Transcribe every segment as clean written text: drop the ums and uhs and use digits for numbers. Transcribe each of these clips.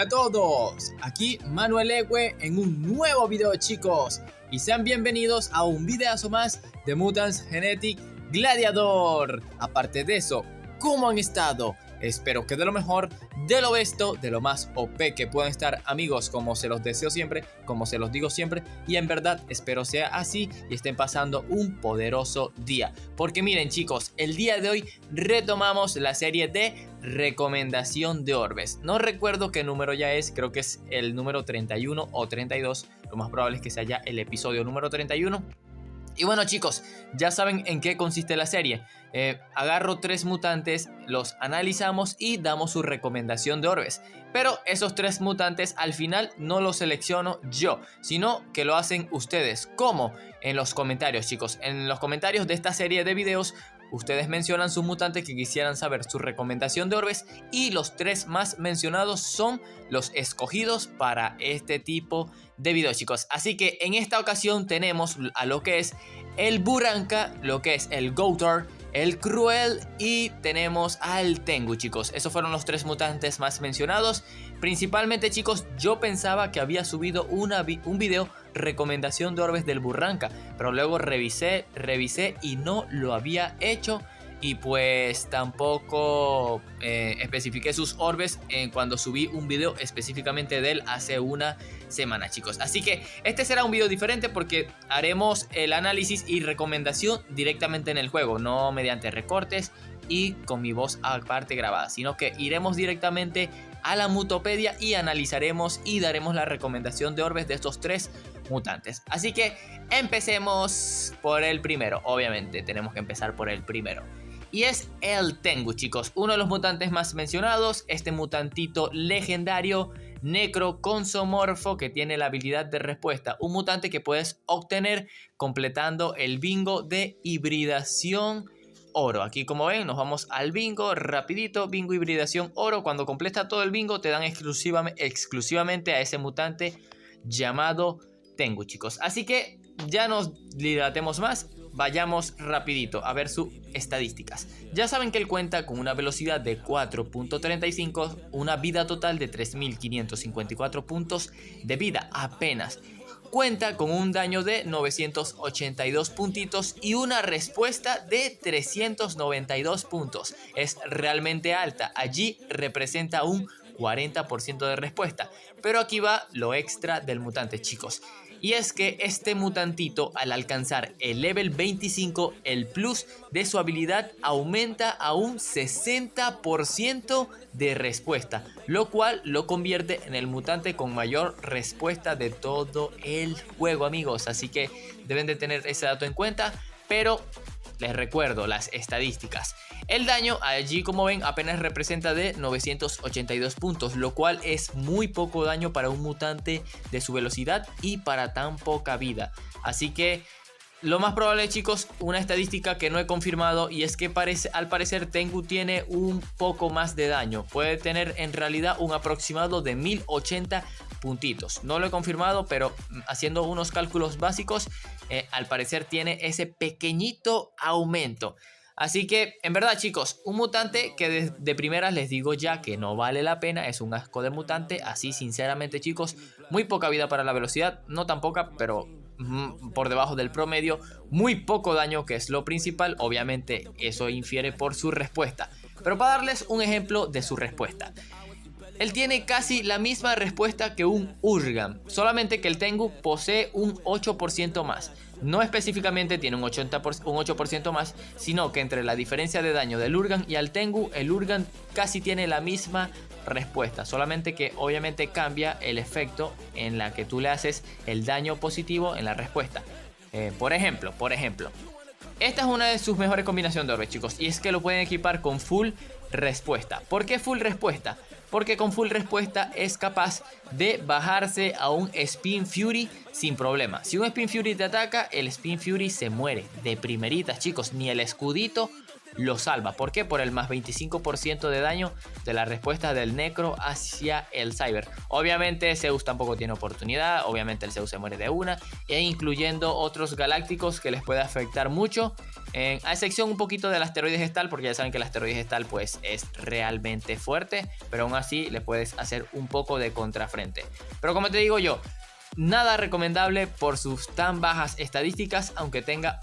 a todos, aquí Manuel Egue en un nuevo video, chicos, y sean bienvenidos a un videazo más de Mutants Genetic Gladiator. Aparte de eso, ¿cómo han estado? Espero que de lo mejor, de lo besto, de lo más OP que puedan estar, amigos, como se los deseo siempre, como se los digo siempre, y en verdad espero sea así y estén pasando un poderoso día. Porque miren, chicos, el día de hoy retomamos la serie de recomendación de orbes. No recuerdo qué número ya es, creo que es el número 31 o 32, lo más probable es que sea ya el episodio número 31. Y bueno, chicos, ya saben en qué consiste la serie. Agarro 3 mutantes, los analizamos y damos su recomendación de orbes. Pero esos 3 mutantes al final no los selecciono yo, sino que lo hacen ustedes. ¿Cómo? En los comentarios, chicos. En los comentarios de esta serie de videos, ustedes mencionan su mutante que quisieran saber su recomendación de orbes, y los 3 más mencionados son los escogidos para este tipo de videos, chicos. Así que en esta ocasión tenemos a lo que es el Buranka, lo que es el Gouter, el Cruel y tenemos al Tengu, chicos. Esos fueron los 3 mutantes más mencionados. Principalmente, chicos, yo pensaba que había subido un video recomendación de orbes del Buranka, pero luego revisé y no lo había hecho. Y pues tampoco especifiqué sus orbes cuando subí un video específicamente de él hace una semana, chicos. Así que este será un video diferente porque haremos el análisis y recomendación directamente en el juego, no mediante recortes y con mi voz aparte grabada, sino que iremos directamente a la Mutopedia y analizaremos y daremos la recomendación de orbes de estos 3 mutantes. Así que empecemos por el primero. Obviamente tenemos que empezar por el primero. Y es el Tengu, chicos, uno de los mutantes más mencionados. Este mutantito legendario necroconsomorfo que tiene la habilidad de respuesta. Un mutante que puedes obtener completando el bingo de hibridación oro. Aquí, como ven, nos vamos al bingo rapidito. Bingo hibridación oro. Cuando completa todo el bingo te dan exclusivamente a ese mutante llamado Tengu, chicos. Así que ya nos dilatemos más. Vayamos rapidito a ver sus estadísticas. Ya saben que él cuenta con una velocidad de 4.35, una vida total de 3.554 puntos de vida apenas. Cuenta con un daño de 982 puntitos y una respuesta de 392 puntos. Es realmente alta. Allí representa un 40% de respuesta. Pero aquí va lo extra del mutante, chicos. Y es que este mutantito, al alcanzar el level 25, el plus de su habilidad aumenta a un 60% de respuesta, lo cual lo convierte en el mutante con mayor respuesta de todo el juego, amigos. Así que deben de tener ese dato en cuenta, pero les recuerdo las estadísticas. El daño allí, como ven, apenas representa de 982 puntos, lo cual es muy poco daño para un mutante de su velocidad y para tan poca vida. Así que lo más probable, chicos, una estadística que no he confirmado, y es que al parecer Tengu tiene un poco más de daño. Puede tener en realidad un aproximado de 1080 puntitos. No lo he confirmado, pero haciendo unos cálculos básicos, al parecer tiene ese pequeñito aumento. Así que, en verdad, chicos, un mutante que de primeras les digo ya que no vale la pena. Es un asco de mutante. Así, sinceramente, chicos, muy poca vida para la velocidad. No tan poca, pero por debajo del promedio. Muy poco daño, que es lo principal. Obviamente, eso infiere por su respuesta. Pero para darles un ejemplo de su respuesta, él tiene casi la misma respuesta que un Urgan, solamente que el Tengu posee un 8% más. No específicamente tiene un 8% más, sino que entre la diferencia de daño del Urgan y el Urgan casi tiene la misma respuesta, solamente que obviamente cambia el efecto en la que tú le haces el daño positivo en la respuesta. Por ejemplo, esta es una de sus mejores combinaciones de orbes, chicos, y es que lo pueden equipar con full respuesta. ¿Por qué full respuesta? Porque con full respuesta es capaz de bajarse a un Spin Fury sin problema. Si un Spin Fury te ataca, el Spin Fury se muere de primeritas, chicos. Ni el escudito lo salva. ¿Por qué? Por el más 25% de daño de la respuesta del Necro hacia el Cyber. Obviamente Zeus tampoco tiene oportunidad, obviamente el Zeus se muere de una, e incluyendo otros galácticos que les puede afectar mucho, a excepción un poquito del asteroide gestal, porque ya saben que el asteroide gestal pues es realmente fuerte, pero aún así le puedes hacer un poco de contrafrente. Pero como te digo yo, nada recomendable por sus tan bajas estadísticas, aunque tenga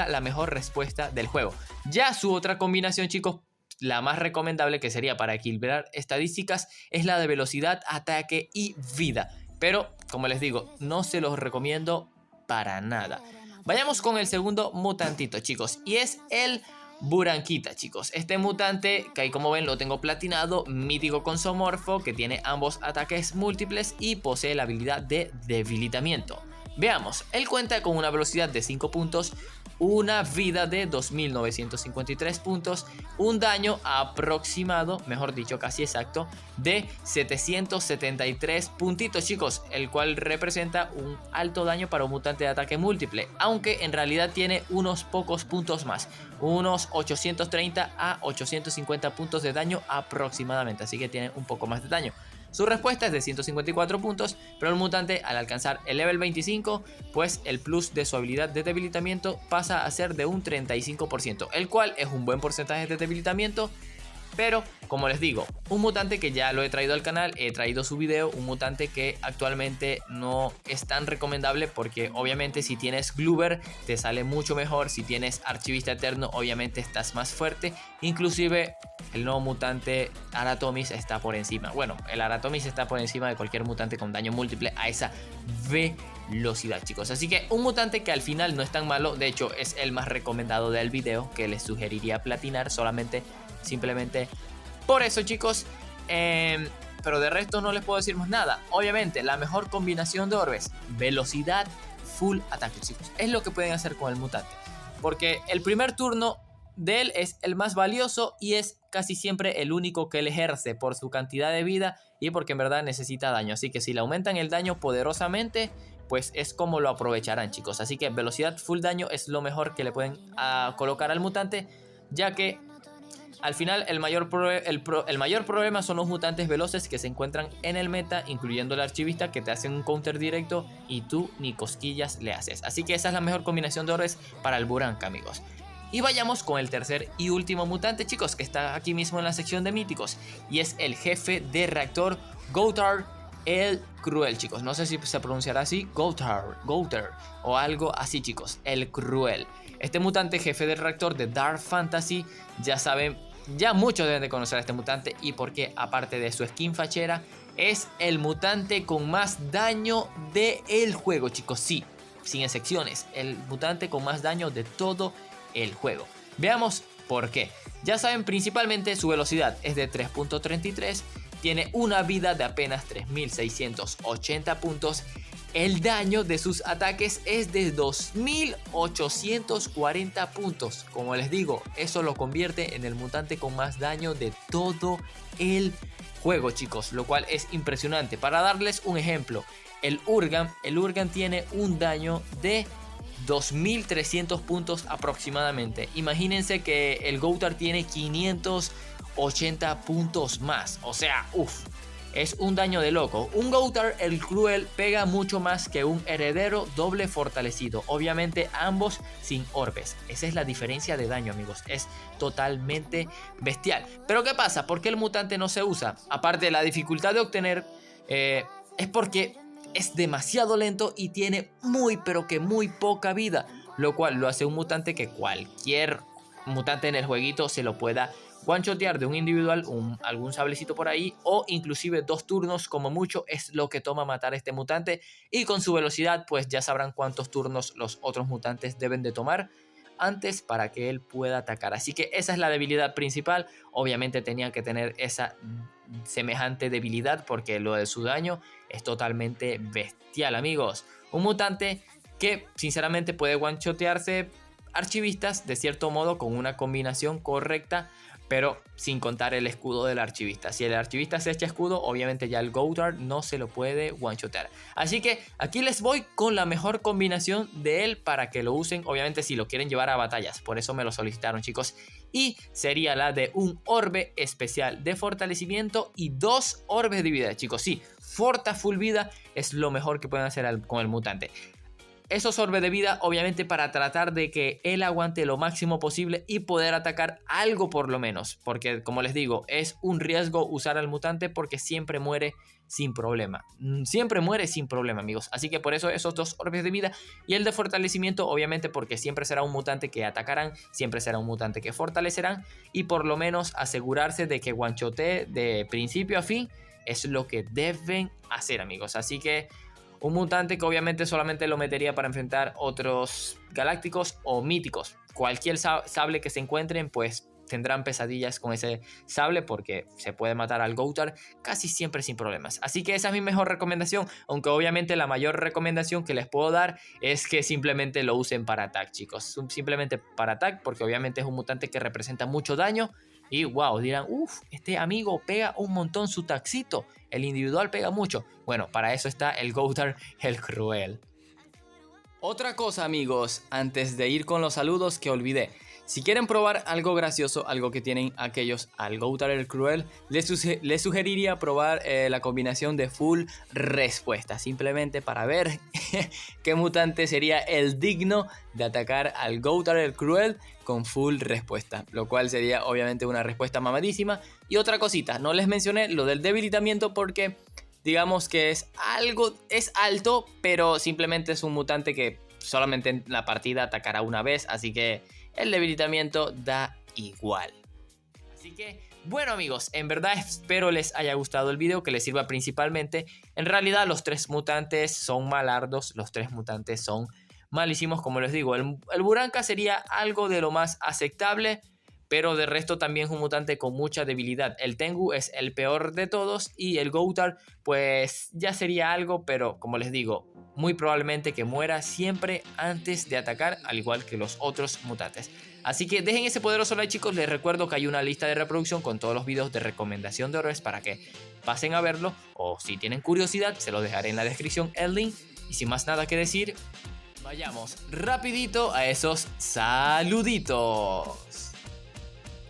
la mejor respuesta del juego. Ya su otra combinación, chicos, la más recomendable, que sería para equilibrar estadísticas, es la de velocidad, ataque y vida. Pero, como les digo, no se los recomiendo para nada. Vayamos con el segundo mutantito, chicos, y es el Burankita, chicos. Este mutante, que ahí como ven lo tengo platinado, mítico con Zoomorpho, que tiene ambos ataques múltiples y posee la habilidad de debilitamiento. Veamos, él cuenta con una velocidad de 5 puntos, una vida de 2953 puntos, un daño aproximado, mejor dicho casi exacto, de 773 puntitos, chicos, el cual representa un alto daño para un mutante de ataque múltiple, aunque en realidad tiene unos pocos puntos más, unos 830 a 850 puntos de daño aproximadamente, así que tiene un poco más de daño. Su respuesta es de 154 puntos, pero el mutante al alcanzar el level 25, pues el plus de su habilidad de debilitamiento pasa a ser de un 35%, el cual es un buen porcentaje de debilitamiento. Pero, como les digo, un mutante que ya lo he traído al canal, he traído su video, un mutante que actualmente no es tan recomendable porque obviamente si tienes Gloober te sale mucho mejor, si tienes Archivista Eterno obviamente estás más fuerte, inclusive el nuevo mutante Aratomis está por encima. Bueno, el Aratomis está por encima de cualquier mutante con daño múltiple a esa velocidad, chicos. Así que un mutante que al final no es tan malo, de hecho es el más recomendado del video, que les sugeriría platinar simplemente por eso, chicos. Pero de resto no les puedo decir más nada. Obviamente la mejor combinación de orbes, velocidad, full ataque, chicos, es lo que pueden hacer con el mutante, porque el primer turno de él es el más valioso y es casi siempre el único que él ejerce por su cantidad de vida y porque en verdad necesita daño. Así que si le aumentan el daño poderosamente, pues es como lo aprovecharán, chicos. Así que velocidad, full daño es lo mejor que le pueden colocar al mutante, ya que al final el mayor problema son los mutantes veloces que se encuentran en el meta, incluyendo el archivista, que te hacen un counter directo y tú ni cosquillas le haces. Así que esa es la mejor combinación de orbes para el Buranka, amigos. Y vayamos con el tercer y último mutante, chicos, que está aquí mismo en la sección de míticos, y es el jefe de reactor Gowther el Cruel, chicos. No sé si se pronunciará así, Gowther o algo así, chicos, el Cruel. Este mutante jefe de reactor de Dark Fantasy, ya saben, ya muchos deben de conocer a este mutante, y porque aparte de su skin fachera, es el mutante con más daño del juego, chicos. Sí, sin excepciones, el mutante con más daño de todo el juego. Veamos por qué. Ya saben, principalmente su velocidad es de 3.33, tiene una vida de apenas 3680 puntos. El daño de sus ataques es de 2840 puntos. Como les digo, eso lo convierte en el mutante con más daño de todo el juego, chicos, lo cual es impresionante. Para darles un ejemplo, el Urgan tiene un daño de 2300 puntos aproximadamente. Imagínense que el Gowther tiene 580 puntos más. O sea, es un daño de loco. Un Gowther el Cruel pega mucho más que un heredero doble fortalecido. Obviamente ambos sin orbes. Esa es la diferencia de daño, amigos. Es totalmente bestial. Pero ¿qué pasa? ¿Por qué el mutante no se usa? Aparte de la dificultad de obtener, es porque es demasiado lento y tiene pero que muy poca vida, lo cual lo hace un mutante que cualquier mutante en el jueguito se lo pueda one-shotear de un individual, algún sablecito por ahí, o inclusive 2 turnos como mucho es lo que toma matar a este mutante. Y con su velocidad pues ya sabrán cuántos turnos los otros mutantes deben de tomar antes para que él pueda atacar. Así que esa es la debilidad principal. Obviamente tenía que tener esa semejante debilidad porque lo de su daño es totalmente bestial, amigos. Un mutante que sinceramente puede one-shotearse archivistas de cierto modo con una combinación correcta, pero sin contar el escudo del archivista. Si el archivista se echa escudo, obviamente ya el Goathard no se lo puede one-shotear. Así que aquí les voy con la mejor combinación de él para que lo usen, obviamente si lo quieren llevar a batallas. Por eso me lo solicitaron, chicos. Y sería la de un orbe especial de fortalecimiento y 2 orbes de vida, chicos. Sí, Forta full vida es lo mejor que pueden hacer con el mutante. Esos orbes de vida, obviamente, para tratar de que él aguante lo máximo posible y poder atacar algo por lo menos. Porque, como les digo, es un riesgo usar al mutante porque siempre muere sin problema. Siempre muere sin problema, amigos. Así que por eso esos 2 orbes de vida y el de fortalecimiento, obviamente, porque siempre será un mutante que atacarán, siempre será un mutante que fortalecerán. Y por lo menos asegurarse de que one-shotee de principio a fin es lo que deben hacer, amigos. Así que un mutante que obviamente solamente lo metería para enfrentar otros galácticos o míticos. Cualquier sable que se encuentren, pues tendrán pesadillas con ese sable porque se puede matar al Goathard casi siempre sin problemas. Así que esa es mi mejor recomendación, aunque obviamente la mayor recomendación que les puedo dar es que simplemente lo usen para attack, chicos. Simplemente para attack, porque obviamente es un mutante que representa mucho daño. Y wow, dirán, uff, este amigo pega un montón su taxito. El individual pega mucho. Bueno, para eso está el Goathard el Cruel. Otra cosa, amigos, antes de ir con los saludos que olvidé. Si quieren probar algo gracioso, algo que tienen aquellos al Goathard el Cruel, les sugeriría probar la combinación de full respuesta. Simplemente para ver qué mutante sería el digno de atacar al Goathard el Cruel con full respuesta. Lo cual sería obviamente una respuesta mamadísima. Y otra cosita, no les mencioné lo del debilitamiento porque digamos que es alto, pero simplemente es un mutante que solamente en la partida atacará una vez. Así que el debilitamiento da igual. Así que, bueno, amigos, en verdad espero les haya gustado el video, que les sirva principalmente. En realidad los 3 mutantes son malardos, los 3 mutantes son malísimos, como les digo. El Buranka sería algo de lo más aceptable, pero de resto también es un mutante con mucha debilidad. El Tengu es el peor de todos y el Goathard pues ya sería algo, pero como les digo, muy probablemente que muera siempre antes de atacar, al igual que los otros mutantes. Así que dejen ese poderoso like, chicos. Les recuerdo que hay una lista de reproducción con todos los videos de recomendación de orbes para que pasen a verlo, o si tienen curiosidad se lo dejaré en la descripción el link. Y sin más nada que decir, vayamos rapidito a esos saluditos.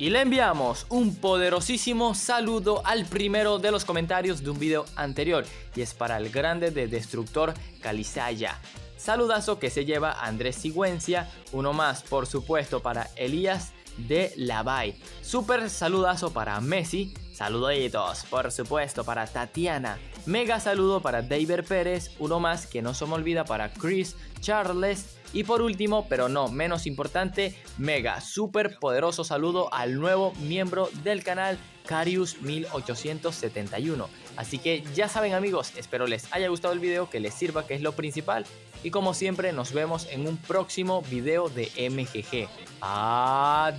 Y le enviamos un poderosísimo saludo al primero de los comentarios de un video anterior. Y es para el grande de Destructor Calizaya. Saludazo que se lleva Andrés Sigüencia. Uno más, por supuesto, para Elías de Lavay. Super saludazo para Messi. Saluditos, por supuesto, para Tatiana. Mega saludo para David Pérez. Uno más que no se me olvida para Chris Charles. Y por último, pero no menos importante, mega super poderoso saludo al nuevo miembro del canal, Carius 1871. Así que ya saben, amigos, espero les haya gustado el video, que les sirva, que es lo principal. Y como siempre, nos vemos en un próximo video de MGG. Adiós.